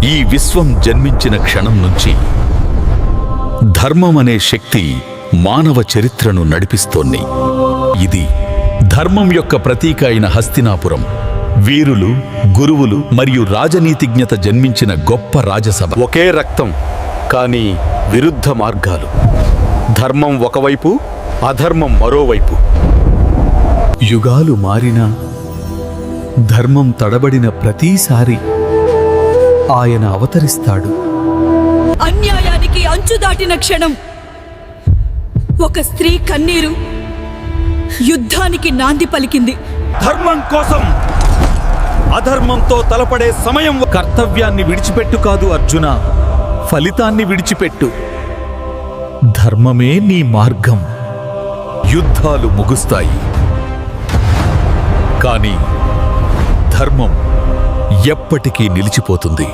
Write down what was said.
ఈ విశ్వం జన్మించిన క్షణం నుంచి ధర్మం అనే శక్తి మానవ చరిత్రను నడిపిస్తోంది. ఇది ధర్మం యొక్క ప్రతీక అయిన హస్తినాపురం. వీరులు, గురువులు మరియు రాజనీతిజ్ఞత జన్మించిన గొప్ప రాజసభ. ఒకే రక్తం, కానీ విరుద్ధ మార్గాలు. ధర్మం ఒకవైపు, అధర్మం మరోవైపు. యుగాలు మారినా ధర్మం తడబడిన ప్రతిసారి ఆయన అవతరిస్తాడు. అన్యాయానికి అంచు దాటిన క్షణం ఒక స్త్రీ కన్నీరు యుద్ధానికి నాంది పలికింది. ధర్మం కోసం అధర్మంతో తలపడే సమయం. కర్తవ్యాన్ని విడిచిపెట్టు కాదు అర్జున, ఫలితాన్ని విడిచిపెట్టు. ధర్మమే నీ మార్గం. యుద్ధాలు ముగుస్తాయి, కానీ ధర్మం ఎప్పటికీ నిలిచిపోతుంది.